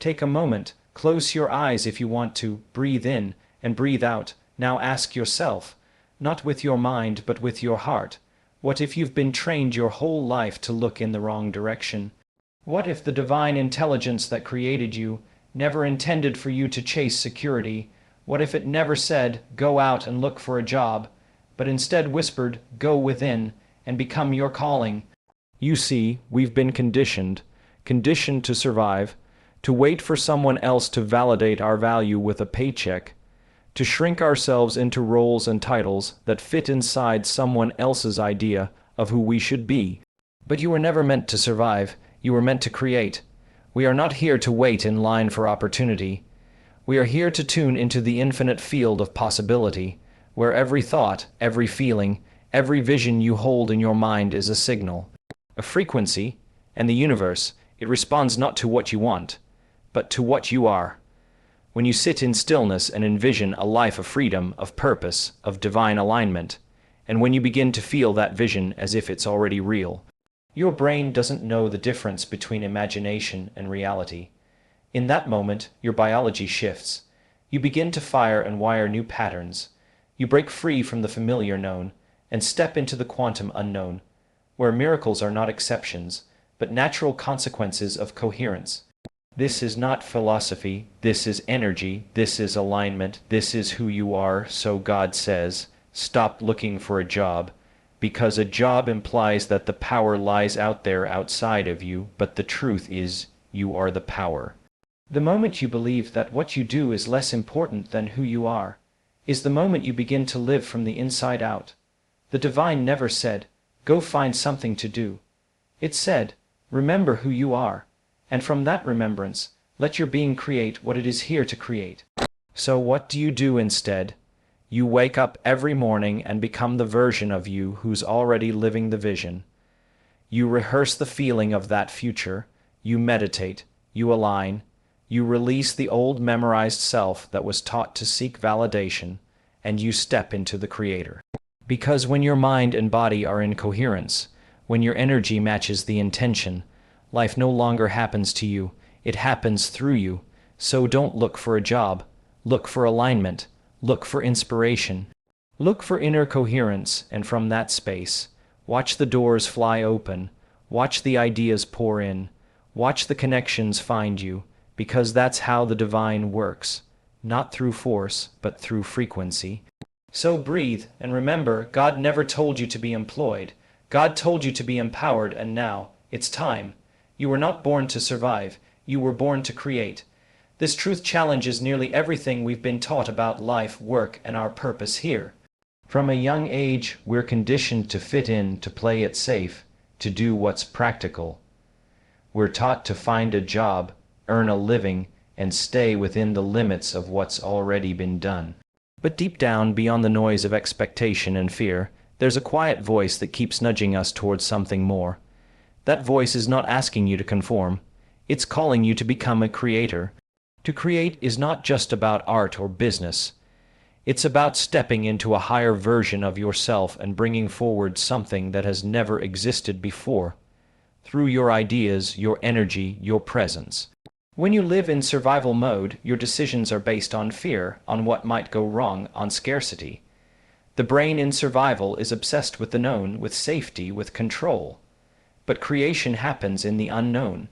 Take a moment, close your eyes if you want to, breathe in and breathe out. Now ask yourself, not with your mind but with your heart, what if you've been trained your whole life to look in the wrong direction? What if the divine intelligence that created you never intended for you to chase security? What if it never said, go out and look for a job, but instead whispered, go within and become your calling? You see, we've been conditioned to survive, to wait for someone else to validate our value with a paycheck, to shrink ourselves into roles and titles that fit inside someone else's idea of who we should be. But you were never meant to survive, you were meant to create. We are not here to wait in line for opportunity. We are here to tune into the infinite field of possibility, where every thought, every feeling, every vision you hold in your mind is a signal, a frequency, and the universe, it responds not to what you want, but to what you are. When you sit in stillness and envision a life of freedom, of purpose, of divine alignment, and when you begin to feel that vision as if it's already real, your brain doesn't know the difference between imagination and reality. In that moment, your biology shifts. You begin to fire and wire new patterns. You break free from the familiar known and step into the quantum unknown, where miracles are not exceptions, but natural consequences of coherence. This is not philosophy, this is energy, this is alignment, this is who you are. So God says, stop looking for a job, because a job implies that the power lies out there outside of you, but the truth is, you are the power. The moment you believe that what you do is less important than who you are, is the moment you begin to live from the inside out. The divine never said, go find something to do. It said, remember who you are, and from that remembrance, let your being create what it is here to create. So what do you do instead? You wake up every morning and become the version of you who's already living the vision. You rehearse the feeling of that future, you meditate, you align, you release the old memorized self that was taught to seek validation, and you step into the Creator. Because when your mind and body are in coherence, when your energy matches the intention, life no longer happens to you, it happens through you. So don't look for a job, look for alignment, look for inspiration. Look for inner coherence, and from that space, watch the doors fly open, watch the ideas pour in, watch the connections find you, because that's how the divine works, not through force, but through frequency. So breathe, and remember, God never told you to be employed. God told you to be empowered, and now, it's time. You were not born to survive, you were born to create. This truth challenges nearly everything we've been taught about life, work, and our purpose here. From a young age, we're conditioned to fit in, to play it safe, to do what's practical. We're taught to find a job, earn a living, and stay within the limits of what's already been done. But deep down, beyond the noise of expectation and fear, there's a quiet voice that keeps nudging us towards something more. That voice is not asking you to conform, it's calling you to become a creator. To create is not just about art or business. It's about stepping into a higher version of yourself and bringing forward something that has never existed before, through your ideas, your energy, your presence. When you live in survival mode, your decisions are based on fear, on what might go wrong, on scarcity. The brain in survival is obsessed with the known, with safety, with control. But creation happens in the unknown.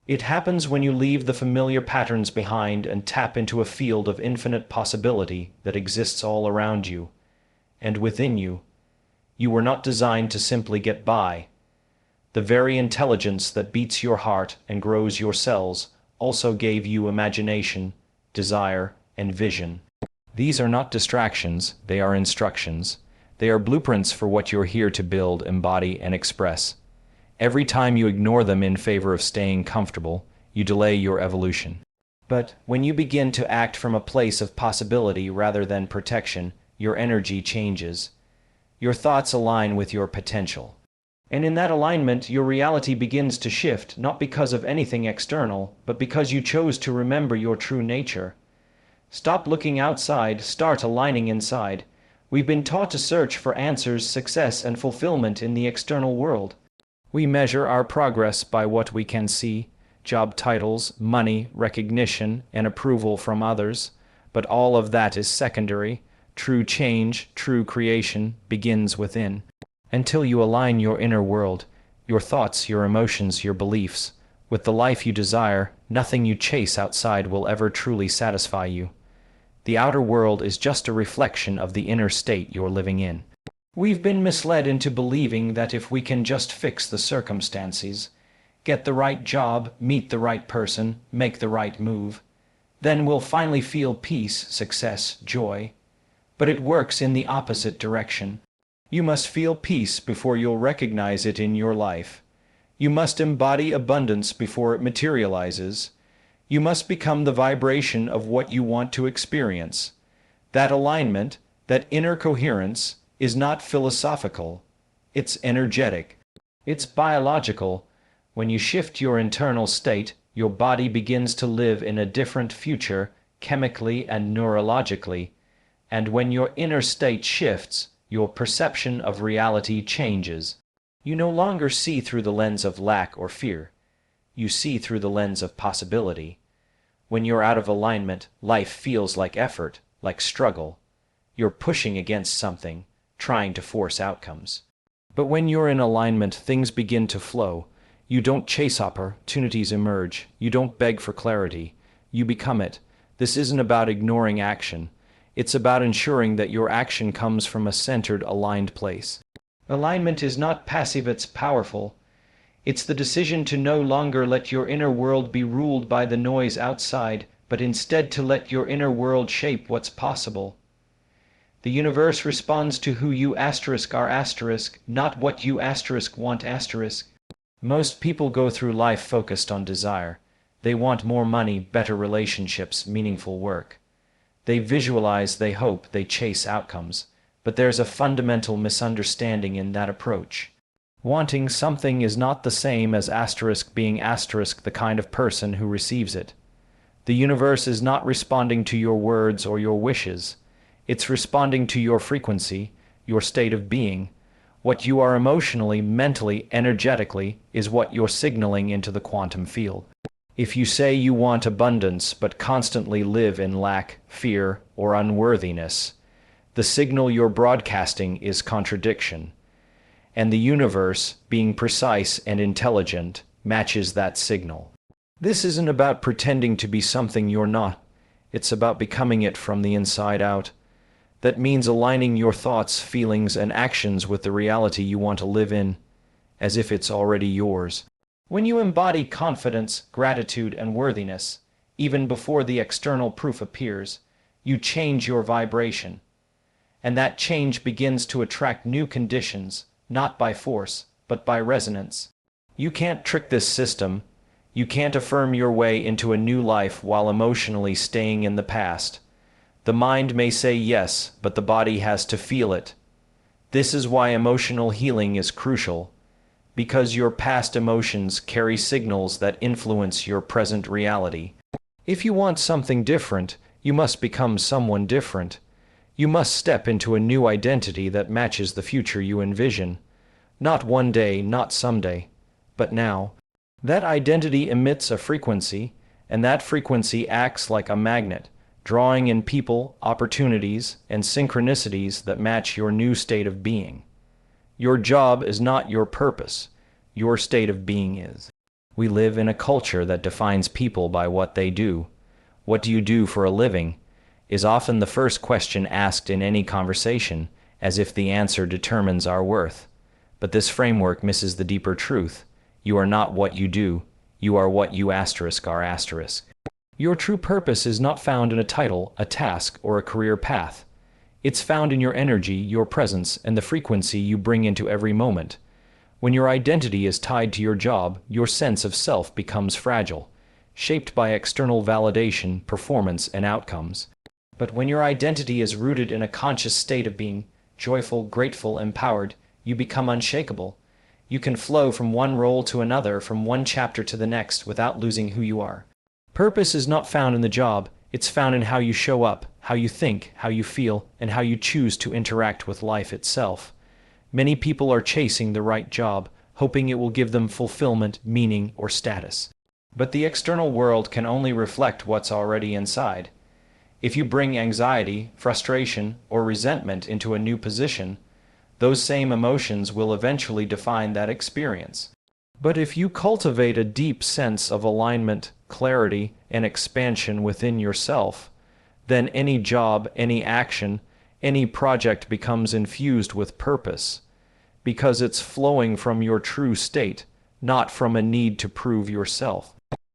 It happens when you leave the familiar patterns behind and tap into a field of infinite possibility that exists all around you and within you. You were not designed to simply get by. The very intelligence that beats your heart and grows your cells also gave you imagination, desire, and vision. These are not distractions, they are instructions. They are blueprints for what you're here to build, embody, and express. Every time you ignore them in favor of staying comfortable, you delay your evolution. But when you begin to act from a place of possibility rather than protection, your energy changes. Your thoughts align with your potential. And in that alignment, your reality begins to shift, not because of anything external, but because you chose to remember your true nature. Stop looking outside, start aligning inside. We've been taught to search for answers, success, and fulfillment in the external world. We measure our progress by what we can see, job titles, money, recognition, and approval from others, but all of that is secondary. True change, true creation, begins within. Until you align your inner world, your thoughts, your emotions, your beliefs, with the life you desire, nothing you chase outside will ever truly satisfy you. The outer world is just a reflection of the inner state you're living in. We've been misled into believing that if we can just fix the circumstances, get the right job, meet the right person, make the right move, then we'll finally feel peace, success, joy. But it works in the opposite direction. You must feel peace before you'll recognize it in your life. You must embody abundance before it materializes. You must become the vibration of what you want to experience. That alignment, that inner coherence, is not philosophical. It's energetic. It's biological. When you shift your internal state, your body begins to live in a different future, chemically and neurologically. And when your inner state shifts, your perception of reality changes. You no longer see through the lens of lack or fear. You see through the lens of possibility. When you're out of alignment, life feels like effort, like struggle. You're pushing against something, trying to force outcomes. But when you're in alignment, things begin to flow. You don't chase opportunities emerge. You don't beg for clarity. You become it. This isn't about ignoring action. It's about ensuring that your action comes from a centered, aligned place. Alignment is not passive, it's powerful. It's the decision to no longer let your inner world be ruled by the noise outside, but instead to let your inner world shape what's possible. The universe responds to who you are, not what you want. Most people go through life focused on desire. They want more money, better relationships, meaningful work. They visualize, they hope, they chase outcomes. But there's a fundamental misunderstanding in that approach. Wanting something is not the same as being the kind of person who receives it. The universe is not responding to your words or your wishes. It's responding to your frequency, your state of being. What you are emotionally, mentally, energetically is what you're signaling into the quantum field. If you say you want abundance but constantly live in lack, fear, or unworthiness, the signal you're broadcasting is contradiction. And the universe, being precise and intelligent, matches that signal. This isn't about pretending to be something you're not. It's about becoming it from the inside out. That means aligning your thoughts, feelings, and actions with the reality you want to live in, as if it's already yours. When you embody confidence, gratitude, and worthiness, even before the external proof appears, you change your vibration. And that change begins to attract new conditions, not by force, but by resonance. You can't trick this system. You can't affirm your way into a new life while emotionally staying in the past. The mind may say yes, but the body has to feel it. This is why emotional healing is crucial, because your past emotions carry signals that influence your present reality. If you want something different, you must become someone different. You must step into a new identity that matches the future you envision. Not one day, not someday, but now. That identity emits a frequency, and that frequency acts like a magnet, drawing in people, opportunities, and synchronicities that match your new state of being. Your job is not your purpose. Your state of being is. We live in a culture that defines people by what they do. What do you do for a living? Is often the first question asked in any conversation, as if the answer determines our worth. But this framework misses the deeper truth. You are not what you do. You are what you are. Your true purpose is not found in a title, a task, or a career path. It's found in your energy, your presence, and the frequency you bring into every moment. When your identity is tied to your job, your sense of self becomes fragile, shaped by external validation, performance, and outcomes. But when your identity is rooted in a conscious state of being, joyful, grateful, empowered, you become unshakable. You can flow from one role to another, from one chapter to the next, without losing who you are. Purpose is not found in the job. It's found in how you show up, how you think, how you feel, and how you choose to interact with life itself. Many people are chasing the right job, hoping it will give them fulfillment, meaning, or status. But the external world can only reflect what's already inside. If you bring anxiety, frustration, or resentment into a new position, those same emotions will eventually define that experience. But if you cultivate a deep sense of alignment, clarity, and expansion within yourself, then any job, any action, any project becomes infused with purpose, because it's flowing from your true state, not from a need to prove yourself.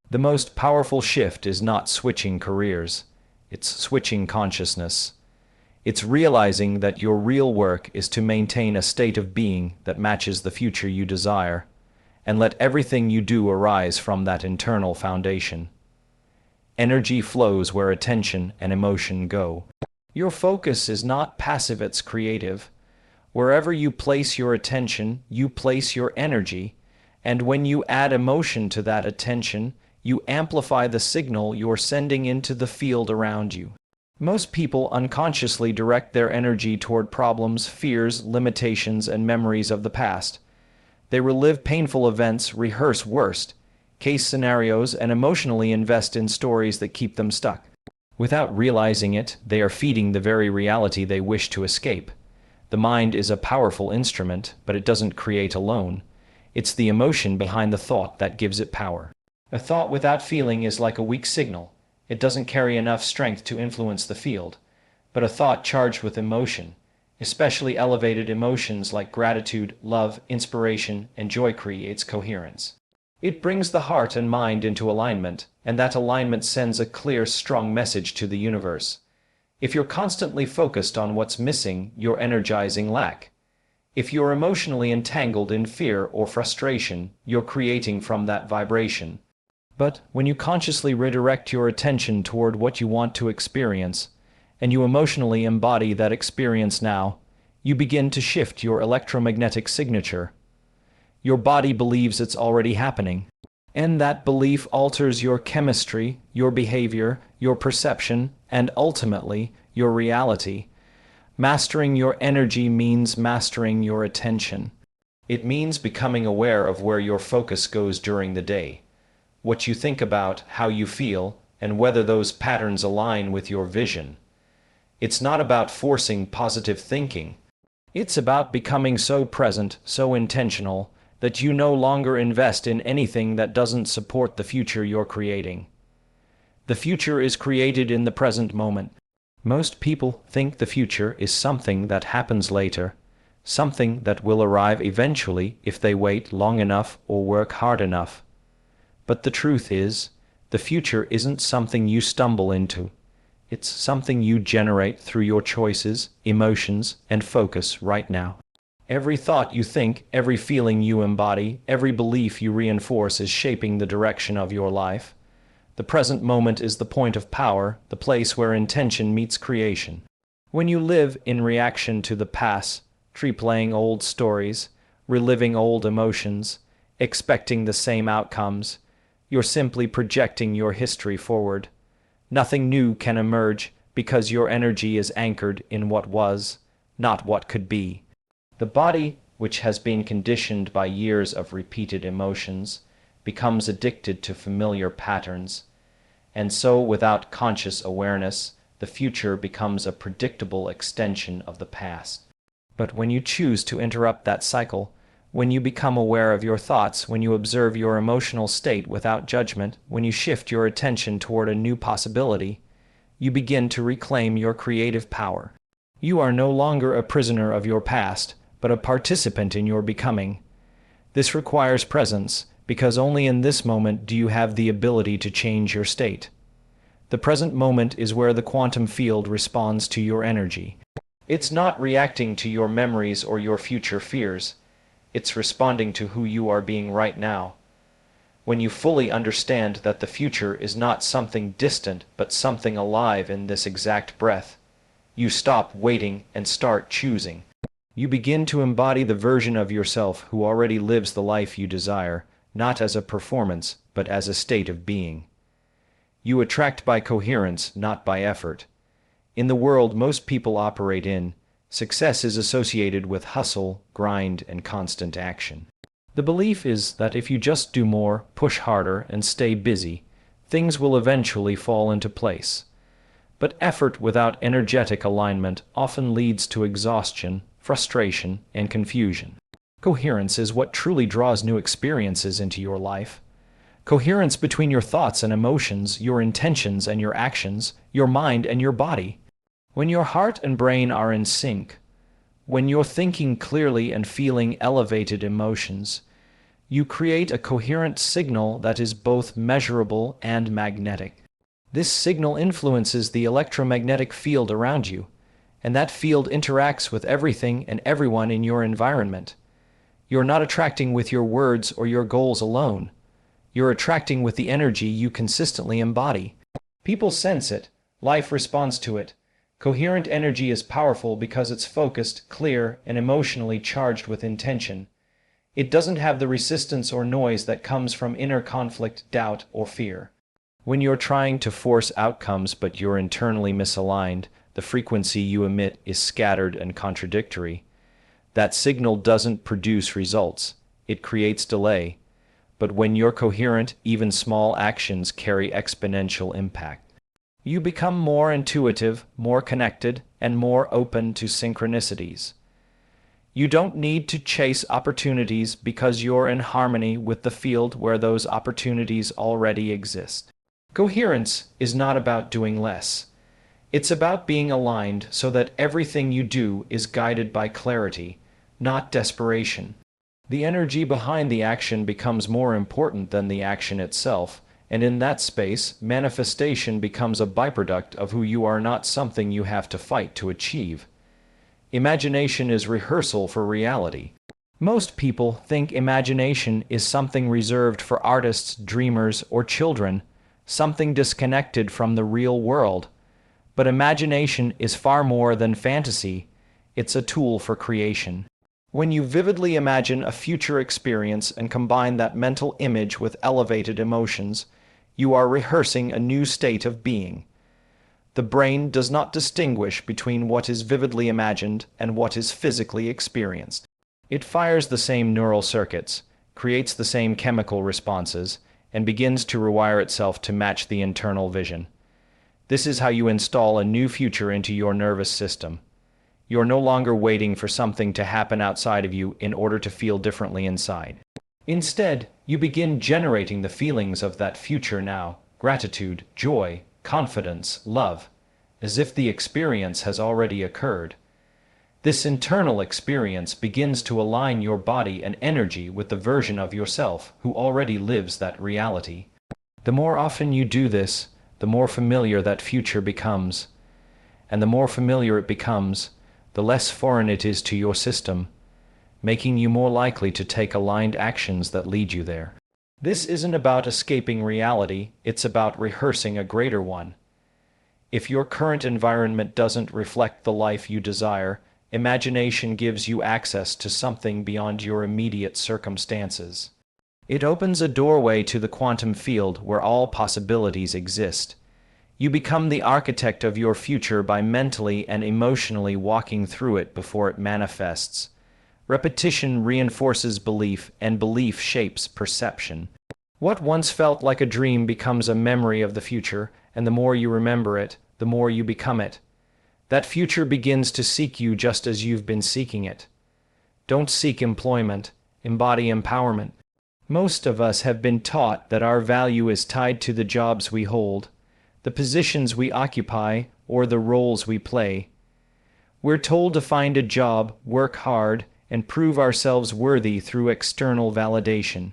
The most powerful shift is not switching careers, it's switching consciousness. It's realizing that your real work is to maintain a state of being that matches the future you desire, and let everything you do arise from that internal foundation. Energy flows where attention and emotion go. Your focus is not passive, it's creative. Wherever you place your attention, you place your energy, and when you add emotion to that attention, you amplify the signal you're sending into the field around you. Most people unconsciously direct their energy toward problems, fears, limitations, and memories of the past. They relive painful events, rehearse worst-case scenarios, and emotionally invest in stories that keep them stuck. Without realizing it, they are feeding the very reality they wish to escape. The mind is a powerful instrument, but it doesn't create alone. It's the emotion behind the thought that gives it power. A thought without feeling is like a weak signal. It doesn't carry enough strength to influence the field. But a thought charged with emotion, especially elevated emotions like gratitude, love, inspiration, and joy, creates coherence. It brings the heart and mind into alignment, and that alignment sends a clear, strong message to the universe. If you're constantly focused on what's missing, you're energizing lack. If you're emotionally entangled in fear or frustration, you're creating from that vibration. But when you consciously redirect your attention toward what you want to experience, and you emotionally embody that experience now, you begin to shift your electromagnetic signature. Your body believes it's already happening, and that belief alters your chemistry, your behavior, your perception, and ultimately, your reality. Mastering your energy means mastering your attention. It means becoming aware of where your focus goes during the day, what you think about, how you feel, and whether those patterns align with your vision. It's not about forcing positive thinking. It's about becoming so present, so intentional, that you no longer invest in anything that doesn't support the future you're creating. The future is created in the present moment. Most people think the future is something that happens later, something that will arrive eventually if they wait long enough or work hard enough. But the truth is, the future isn't something you stumble into. It's something you generate through your choices, emotions, and focus right now. Every thought you think, every feeling you embody, every belief you reinforce is shaping the direction of your life. The present moment is the point of power, the place where intention meets creation. When you live in reaction to the past, replaying old stories, reliving old emotions, expecting the same outcomes, you're simply projecting your history forward. Nothing new can emerge because your energy is anchored in what was, not what could be. The body, which has been conditioned by years of repeated emotions, becomes addicted to familiar patterns, and so without conscious awareness, the future becomes a predictable extension of the past. But when you choose to interrupt that cycle, when you become aware of your thoughts, when you observe your emotional state without judgment, when you shift your attention toward a new possibility, you begin to reclaim your creative power. You are no longer a prisoner of your past, but a participant in your becoming. This requires presence, because only in this moment do you have the ability to change your state. The present moment is where the quantum field responds to your energy. It's not reacting to your memories or your future fears. It's responding to who you are being right now. When you fully understand that the future is not something distant but something alive in this exact breath, you stop waiting and start choosing. You begin to embody the version of yourself who already lives the life you desire, not as a performance, but as a state of being. You attract by coherence, not by effort. In the world most people operate in, success is associated with hustle, grind, and constant action. The belief is that if you just do more, push harder, and stay busy, things will eventually fall into place. But effort without energetic alignment often leads to exhaustion, frustration, and confusion. Coherence is what truly draws new experiences into your life. Coherence between your thoughts and emotions, your intentions and your actions, your mind and your body. When your heart and brain are in sync, when you're thinking clearly and feeling elevated emotions, you create a coherent signal that is both measurable and magnetic. This signal influences the electromagnetic field around you, and that field interacts with everything and everyone in your environment. You're not attracting with your words or your goals alone. You're attracting with the energy you consistently embody. People sense it. Life responds to it. Coherent energy is powerful because it's focused, clear, and emotionally charged with intention. It doesn't have the resistance or noise that comes from inner conflict, doubt, or fear. When you're trying to force outcomes but you're internally misaligned, the frequency you emit is scattered and contradictory. That signal doesn't produce results. It creates delay. But when you're coherent, even small actions carry exponential impact. You become more intuitive, more connected, and more open to synchronicities. You don't need to chase opportunities because you're in harmony with the field where those opportunities already exist. Coherence is not about doing less. It's about being aligned so that everything you do is guided by clarity, not desperation. The energy behind the action becomes more important than the action itself, and in that space, manifestation becomes a byproduct of who you are, not something you have to fight to achieve. Imagination is rehearsal for reality. Most people think imagination is something reserved for artists, dreamers, or children, something disconnected from the real world. But imagination is far more than fantasy. It's a tool for creation. When you vividly imagine a future experience and combine that mental image with elevated emotions, you are rehearsing a new state of being. The brain does not distinguish between what is vividly imagined and what is physically experienced. It fires the same neural circuits, creates the same chemical responses, and begins to rewire itself to match the internal vision. This is how you install a new future into your nervous system. You're no longer waiting for something to happen outside of you in order to feel differently inside. Instead, you begin generating the feelings of that future now: gratitude, joy, confidence, love, as if the experience has already occurred. This internal experience begins to align your body and energy with the version of yourself who already lives that reality. The more often you do this, the more familiar that future becomes. And the more familiar it becomes, the less foreign it is to your system, making you more likely to take aligned actions that lead you there. This isn't about escaping reality, it's about rehearsing a greater one. If your current environment doesn't reflect the life you desire, imagination gives you access to something beyond your immediate circumstances. It opens a doorway to the quantum field where all possibilities exist. You become the architect of your future by mentally and emotionally walking through it before it manifests. Repetition reinforces belief, and belief shapes perception. What once felt like a dream becomes a memory of the future, and the more you remember it, the more you become it. That future begins to seek you just as you've been seeking it. Don't seek employment, embody empowerment. Most of us have been taught that our value is tied to the jobs we hold, the positions we occupy, or the roles we play. We're told to find a job, work hard, and prove ourselves worthy through external validation.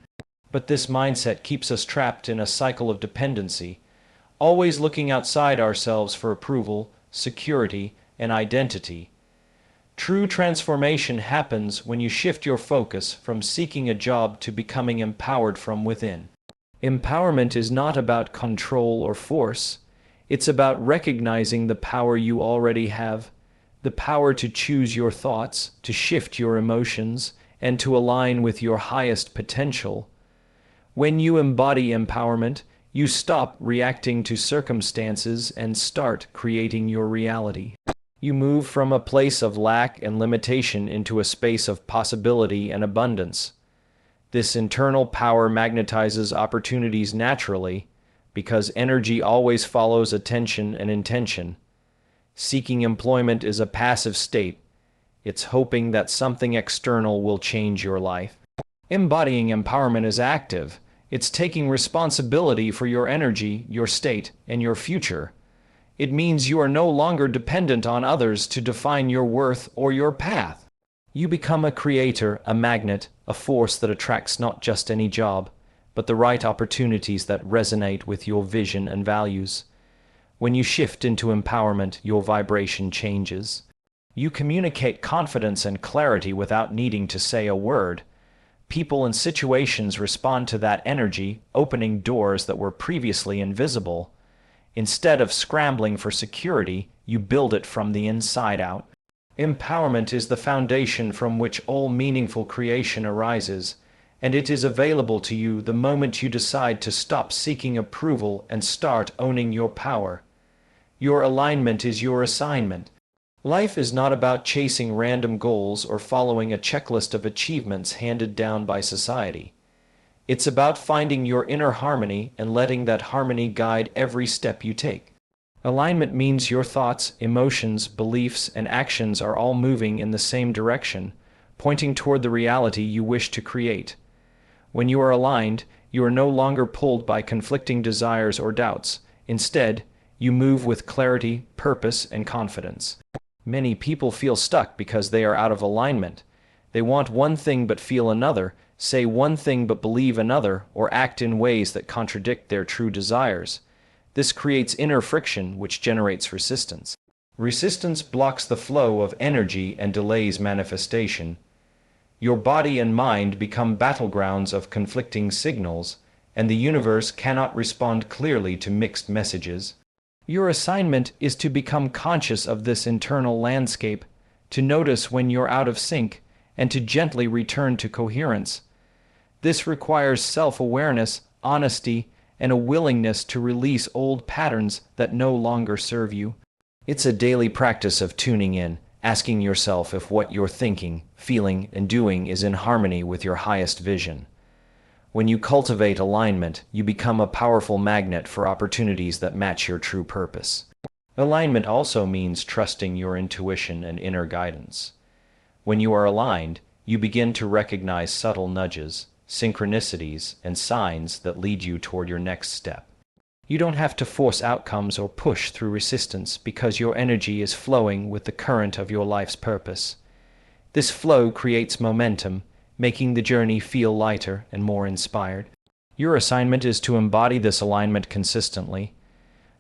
But this mindset keeps us trapped in a cycle of dependency, always looking outside ourselves for approval, security, and identity. True transformation happens when you shift your focus from seeking a job to becoming empowered from within. Empowerment is not about control or force. It's about recognizing the power you already have, the power to choose your thoughts, to shift your emotions, and to align with your highest potential. When you embody empowerment, you stop reacting to circumstances and start creating your reality. You move from a place of lack and limitation into a space of possibility and abundance. This internal power magnetizes opportunities naturally because energy always follows attention and intention. Seeking employment is a passive state. It's hoping that something external will change your life. Embodying empowerment is active. It's taking responsibility for your energy, your state, and your future. It means you are no longer dependent on others to define your worth or your path. You become a creator, a magnet, a force that attracts not just any job, but the right opportunities that resonate with your vision and values. When you shift into empowerment, your vibration changes. You communicate confidence and clarity without needing to say a word. People and situations respond to that energy, opening doors that were previously invisible. Instead of scrambling for security, you build it from the inside out. Empowerment is the foundation from which all meaningful creation arises, and it is available to you the moment you decide to stop seeking approval and start owning your power. Your alignment is your assignment. Life is not about chasing random goals or following a checklist of achievements handed down by society. It's about finding your inner harmony and letting that harmony guide every step you take. Alignment means your thoughts, emotions, beliefs, and actions are all moving in the same direction, pointing toward the reality you wish to create. When you are aligned, you are no longer pulled by conflicting desires or doubts. Instead, you move with clarity, purpose, and confidence. Many people feel stuck because they are out of alignment. They want one thing but feel another, say one thing but believe another, or act in ways that contradict their true desires. This creates inner friction, which generates resistance. Resistance blocks the flow of energy and delays manifestation. Your body and mind become battlegrounds of conflicting signals, and the universe cannot respond clearly to mixed messages. Your assignment is to become conscious of this internal landscape, to notice when you're out of sync, and to gently return to coherence. This requires self-awareness, honesty, and a willingness to release old patterns that no longer serve you. It's a daily practice of tuning in, asking yourself if what you're thinking, feeling, and doing is in harmony with your highest vision. When you cultivate alignment, you become a powerful magnet for opportunities that match your true purpose. Alignment also means trusting your intuition and inner guidance. When you are aligned, you begin to recognize subtle nudges, synchronicities, and signs that lead you toward your next step. You don't have to force outcomes or push through resistance because your energy is flowing with the current of your life's purpose. This flow creates momentum, making the journey feel lighter and more inspired. Your assignment is to embody this alignment consistently,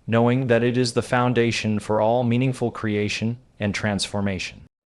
knowing that it is the foundation for all meaningful creation and transformation.